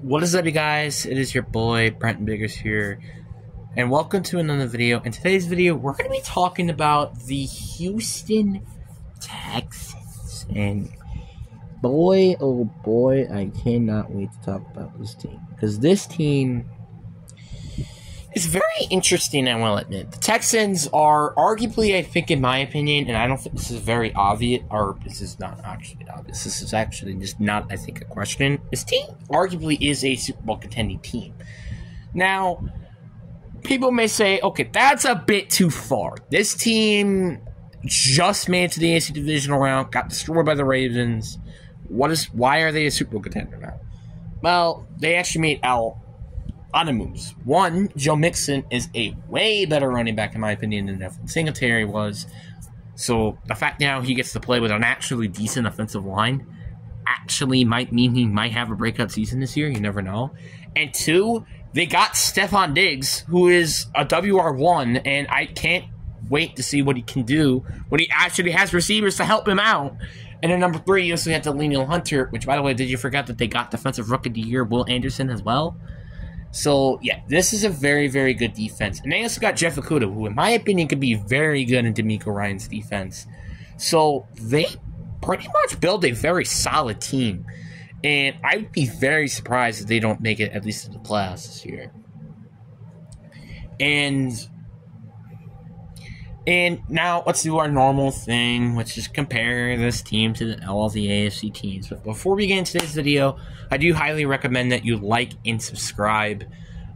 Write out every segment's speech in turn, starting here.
What is up, you guys? It is your boy Brent Biggers here, and welcome to another video. In today's video, we're going to be talking about the Houston Texans, and boy, oh boy, I cannot wait to talk about this team, because this team is very interesting, I will admit. The Texans are arguably, I think, in my opinion, and I don't think this is very obvious, or this is not actually obvious, this is actually just not, I think, a question. This team arguably is a Super Bowl contending team. Now, people may say, okay, that's a bit too far. This team just made it to the AFC divisional round, got destroyed by the Ravens. Why are they a Super Bowl contender now? Well, they actually made out on the moves. One, Joe Mixon is a way better running back, in my opinion, than Devin Singletary was. So the fact now he gets to play with an actually decent offensive line actually might mean he might have a breakout season this year. You never know. And two, they got Stephon Diggs, who is a WR1, and I can't wait to see what he can do when he actually has receivers to help him out. And then number three, you also had Danielle Hunter, which, by the way, did you forget that they got Defensive Rookie of the Year, Will Anderson, as well? So, yeah, this is a very, very good defense. And they also got Jeff Okudah, who, in my opinion, could be very good in D'Amico Ryan's defense. So, they pretty much build a very solid team. And I would be very surprised if they don't make it at least to the playoffs this year. And now let's do our normal thing, which is compare this team to all the AFC teams. But before we get into today's video, I do highly recommend that you like and subscribe,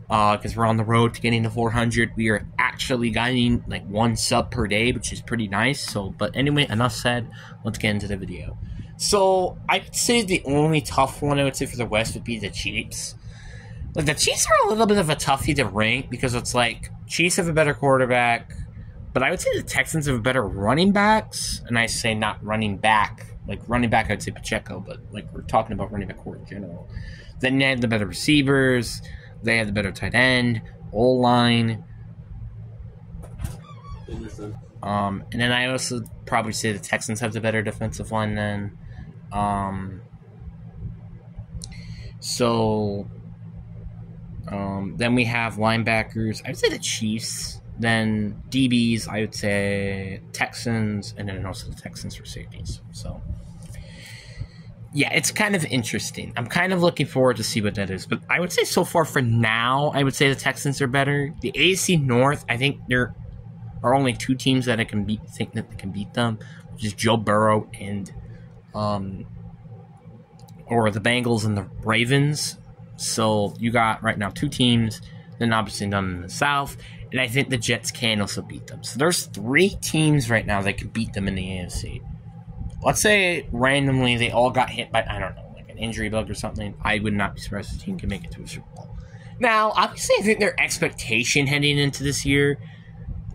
because we're on the road to getting to 400. We are actually getting like 1 sub per day, which is pretty nice. So, but anyway, enough said. Let's get into the video. So I would say the only tough one I would say for the West would be the Chiefs. Like, the Chiefs are a little bit of a toughie to rank because it's like Chiefs have a better quarterback. But I would say the Texans have better running backs, and I say not running back. Like, running back, I'd say Pacheco, but, like, we're talking about running back core in general. Then they have the better receivers. They have the better tight end, O-line. And then I also probably say the Texans have the better defensive line then. Then we have linebackers. I would say the Chiefs. Then DBs, I would say Texans, and then also the Texans for safeties. So, yeah, it's kind of interesting. I'm kind of looking forward to see what that is. But I would say so far for now, I would say the Texans are better. The AFC North, I think there are only 2 teams that think that they can beat them, which is Joe Burrow and or the Bengals and the Ravens. So you got right now 2 teams. Then obviously none in the South. And I think the Jets can also beat them. So there's 3 teams right now that can beat them in the AFC. Let's say randomly they all got hit by, I don't know, like an injury bug or something. I would not be surprised if the team can make it to a Super Bowl. Now, obviously I think their expectation heading into this year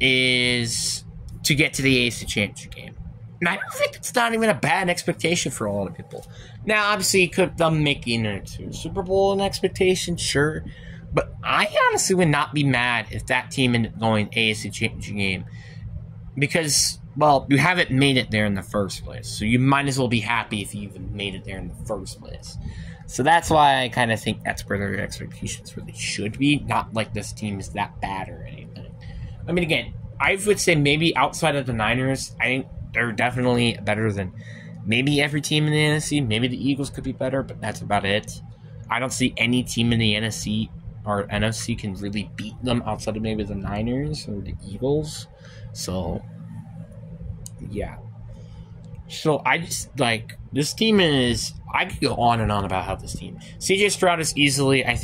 is to get to the AFC Championship game. And I don't think it's not even a bad expectation for a lot of people. Now, obviously, could them making it to a Super Bowl an expectation? Sure. But I honestly would not be mad if that team ended up going AFC Championship game. Because, well, you haven't made it there in the first place. So you might as well be happy if you even made it there in the first place. So that's why I kind of think that's where their expectations really should be. Not like this team is that bad or anything. I mean, again, I would say maybe outside of the Niners, I think they're definitely better than maybe every team in the NFC. Maybe the Eagles could be better, but that's about it. I don't see any team in the NFC or NFC can really beat them outside of maybe the Niners or the Eagles. So, yeah. So, I just, like, this team is, I could go on and on about how this team. CJ Stroud is easily at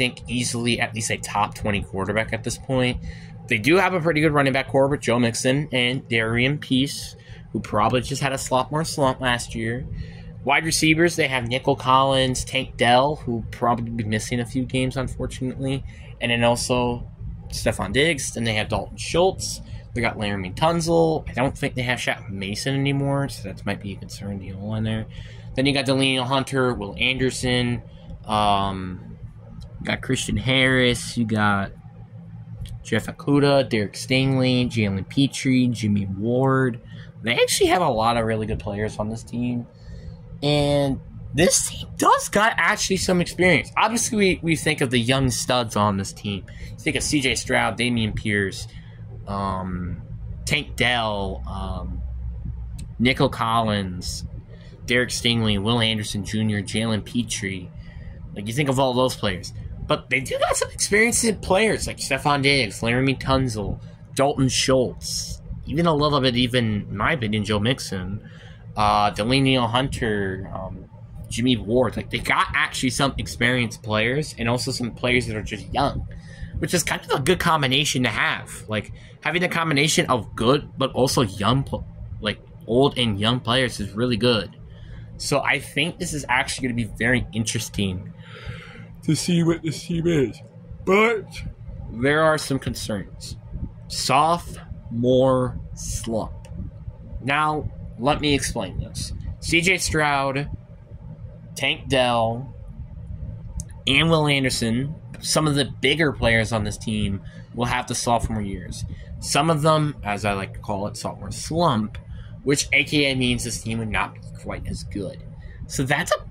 least a top 20 quarterback at this point. They do have a pretty good running back core with Joe Mixon and Darian Peace, who probably just had a sophomore slump last year. Wide receivers, they have Nico Collins, Tank Dell, who probably be missing a few games, unfortunately. And then also Stephon Diggs. Then they have Dalton Schultz. They got Laramie Tunzel. I don't think they have Shaq Mason anymore, so that might be a concern deal in there. Then you got Danielle Hunter, Will Anderson. You got Christian Harris. You got Jeff Okudah, Derek Stingley, Jalen Petrie, Jimmy Ward. They actually have a lot of really good players on this team. And this team does got actually some experience. Obviously, we think of the young studs on this team. You think of C.J. Stroud, Dameon Pierce, Tank Dell, Nico Collins, Derek Stingley, Will Anderson Jr., Jalen Petrie. Like, you think of all those players. But they do got some experienced players like Stephon Diggs, Laramie Tunzel, Dalton Schultz, even a little bit, even, in my opinion, Joe Mixon, Delaney Hunter, Jimmy Ward. Like, they got actually some experienced players and also some players that are just young, which is kind of a good combination to have. Like, having a combination of good but also young, like, old and young players is really good. So I think this is actually going to be very interesting to see what this team is. But there are some concerns. Sophomore slump. Now, let me explain this. C.J. Stroud, Tank Dell, and Will Anderson, some of the bigger players on this team, will have the sophomore years. Some of them, as I like to call it, sophomore slump, which aka means this team would not be quite as good. So that's a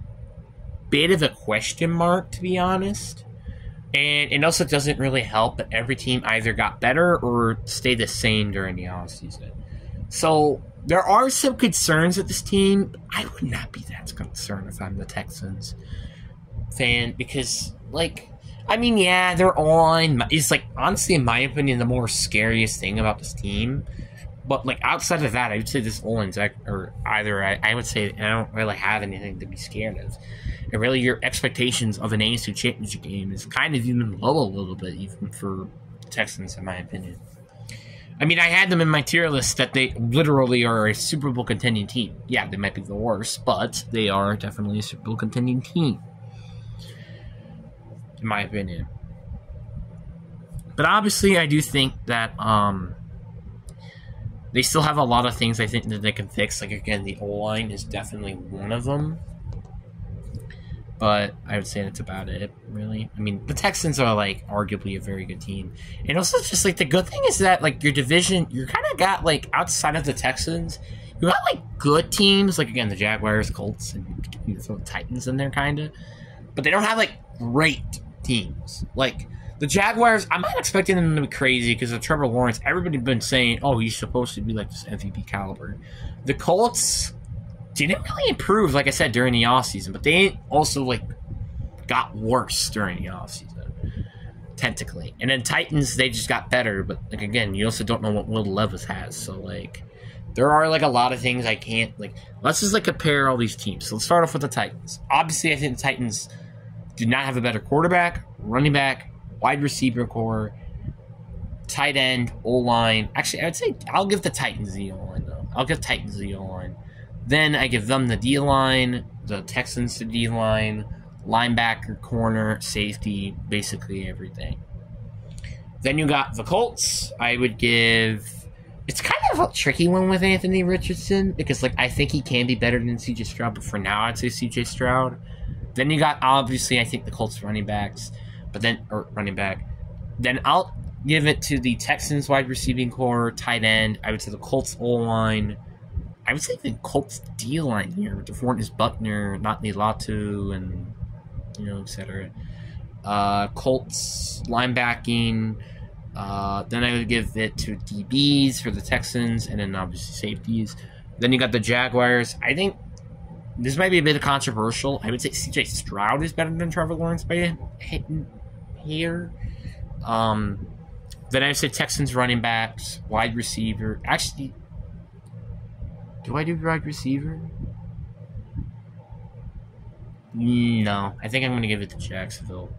bit of a question mark, to be honest. And it also doesn't really help that every team either got better or stayed the same during the offseason. So there are some concerns with this team. I would not be that concerned if I'm the Texans fan because, like, I mean, yeah, they're on. It's like, honestly, in my opinion, the more scariest thing about this team. But, like, outside of that, I would say this O-line's, or either, I would say I don't really have anything to be scared of. And really, your expectations of an AFC championship game is kind of even low a little bit, even for the Texans, in my opinion. I mean, I had them in my tier list that they literally are a Super Bowl contending team. Yeah, they might be the worst, but they are definitely a Super Bowl contending team, in my opinion. But obviously, I do think that they still have a lot of things I think that they can fix. Like, again, the O-line is definitely one of them. But I would say that's about it, really. I mean, the Texans are, like, arguably a very good team. And also, just, like, the good thing is that, like, your division, you kind of got, like, outside of the Texans, you got, like, good teams. Like, again, the Jaguars, Colts, and you throw the Titans in there, kind of. But they don't have, like, great teams. Like, the Jaguars, I'm not expecting them to be crazy because of Trevor Lawrence. Everybody's been saying, oh, he's supposed to be, like, this MVP caliber. The Colts didn't really improve, like I said, during the offseason, but they also, like, got worse during the offseason, technically. And then Titans, they just got better, but, like, again, you also don't know what Will Levis has, so, like, there are, like, a lot of things I can't, like, let's just, like, compare all these teams. So let's start off with the Titans. Obviously, I think the Titans do not have a better quarterback, running back, wide receiver core, tight end, O-line. Actually, I would say I'll give the Titans the O-line, though. I'll give Titans the O-line. Then I give them the D-line, the Texans the D-line, linebacker, corner, safety, basically everything. Then you got the Colts. I would give... It's kind of a tricky one with Anthony Richardson because, like, I think he can be better than C.J. Stroud, but for now I'd say C.J. Stroud. Then you got, obviously, I think the Colts running backs, but then, or running back. Then I'll give it to the Texans wide receiving core, tight end. I would say the Colts O-line. I would say the Colts D-line here with DeForest Buckner, Notney Latu, and, you know, etc. Colts linebacking. Then I would give it to DBs for the Texans, and then obviously safeties. Then you got the Jaguars. I think this might be a bit controversial. I would say C.J. Stroud is better than Trevor Lawrence by hitting here. Then I would say Texans running backs, wide receiver. Actually, do I do wide receiver? No. I think I'm going to give it to Jacksonville.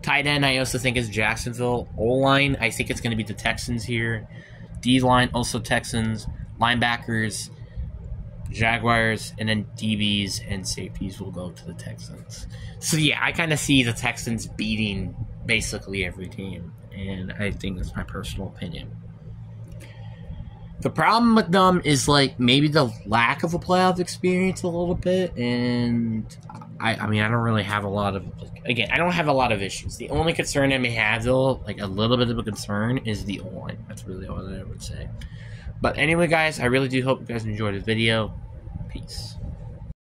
Tight end, I also think is Jacksonville. O-line, I think it's going to be the Texans here. D-line, also Texans. Linebackers, Jaguars, and then DBs and safeties will go to the Texans. So, yeah, I kind of see the Texans beating basically every team. And I think that's my personal opinion. The problem with them is, like, maybe the lack of a playoff experience a little bit, and I mean, I don't really have a lot of, like, again, I don't have a lot of issues. The only concern I may have, though, like, a little bit of a concern, is the O-line. That's really all that I would say. But anyway, guys, I really do hope you guys enjoyed the video. Peace.